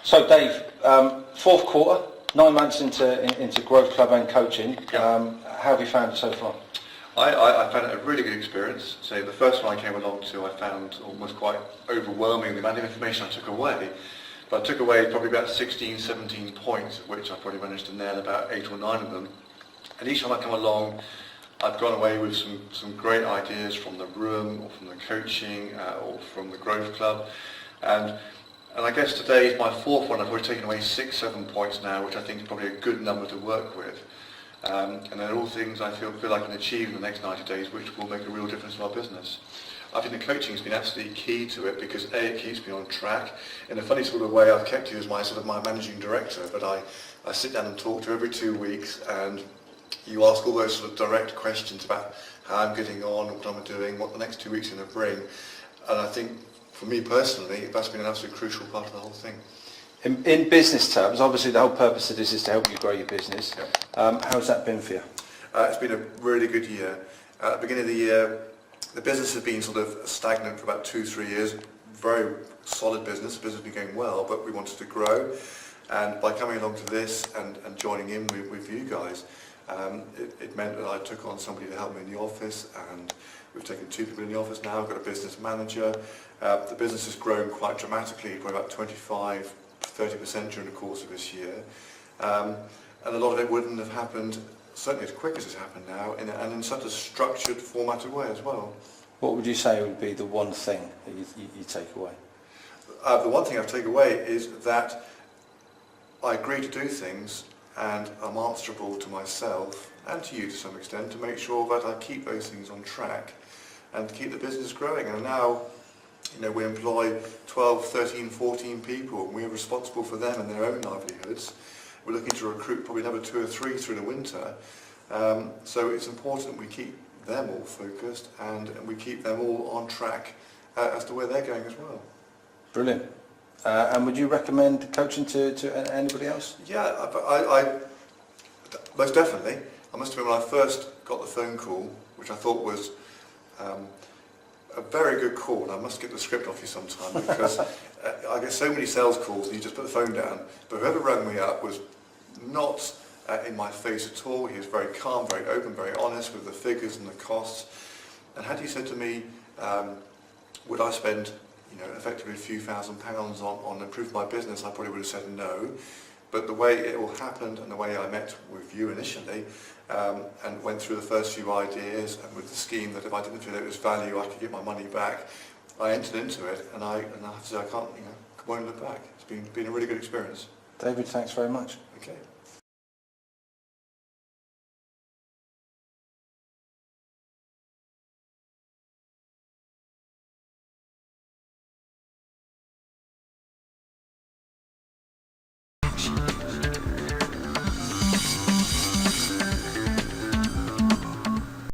So Dave, fourth quarter, 9 months into Growth Club and coaching. Yeah. How have you found it so far? I found it a really good experience. So the first one I came along to, I found almost quite overwhelming the amount of information I took away. But I took away probably about 16, 17 points, of which I probably managed to nail about 8 or 9 of them. And each time I come along, I've gone away with some great ideas from the room, or from the coaching, or from the Growth Club. And I guess today is my fourth one. I've already taken away 6, 7 points now, which I think is probably a good number to work with. And they're all things I feel I can achieve in the next 90 days, which will make a real difference to our business. I think the coaching has been absolutely key to it because A, it keeps me on track. In a funny sort of way, I've kept you as my managing director, but I sit down and talk to you every 2 weeks, and you ask all those sort of direct questions about how I'm getting on, what I'm doing, what the next 2 weeks are going to bring. And I think, for me personally, that's been an absolutely crucial part of the whole thing. In business terms, obviously the whole purpose of this is to help you grow your business. Yep. How's that been for you? It's been a really good year. At the beginning of the year, the business has been sort of stagnant for about 2-3 years. Very solid business. The business has been going well, but we wanted to grow. And by coming along to this and joining in with you guys, it meant that I took on somebody to help me in the office, and we've taken 2 people in the office now. I've got a business manager. The business has grown quite dramatically, probably about 25-30% during the course of this year. And a lot of it wouldn't have happened, certainly as quick as it's happened now, and in such a structured, formatted way as well. What would you say would be the one thing that you take away? The one thing I take away is that I agree to do things, and I'm answerable to myself and to you to some extent to make sure that I keep those things on track and keep the business growing. And now, we employ 12, 13, 14 people, and we're responsible for them and their own livelihoods. We're looking to recruit probably another 2 or 3 through the winter. So it's important we keep them all focused and we keep them all on track as to where they're going as well. Brilliant. And would you recommend coaching to anybody else? Yeah, I most definitely. I must admit, when I first got the phone call, which I thought was a very good call, and I must get the script off you sometime because I get so many sales calls and you just put the phone down, but whoever rang me up was not in my face at all. He was very calm, very open, very honest with the figures and the costs. And had you said to me, would I spend effectively a few £1,000s on improving my business, I probably would have said no. But the way it all happened and the way I met with you initially and went through the first few ideas, and with the scheme that if I didn't feel it was value I could get my money back, I entered into it, and I have to say I won't look back. It's been a really good experience. David, thanks very much. Okay. Action.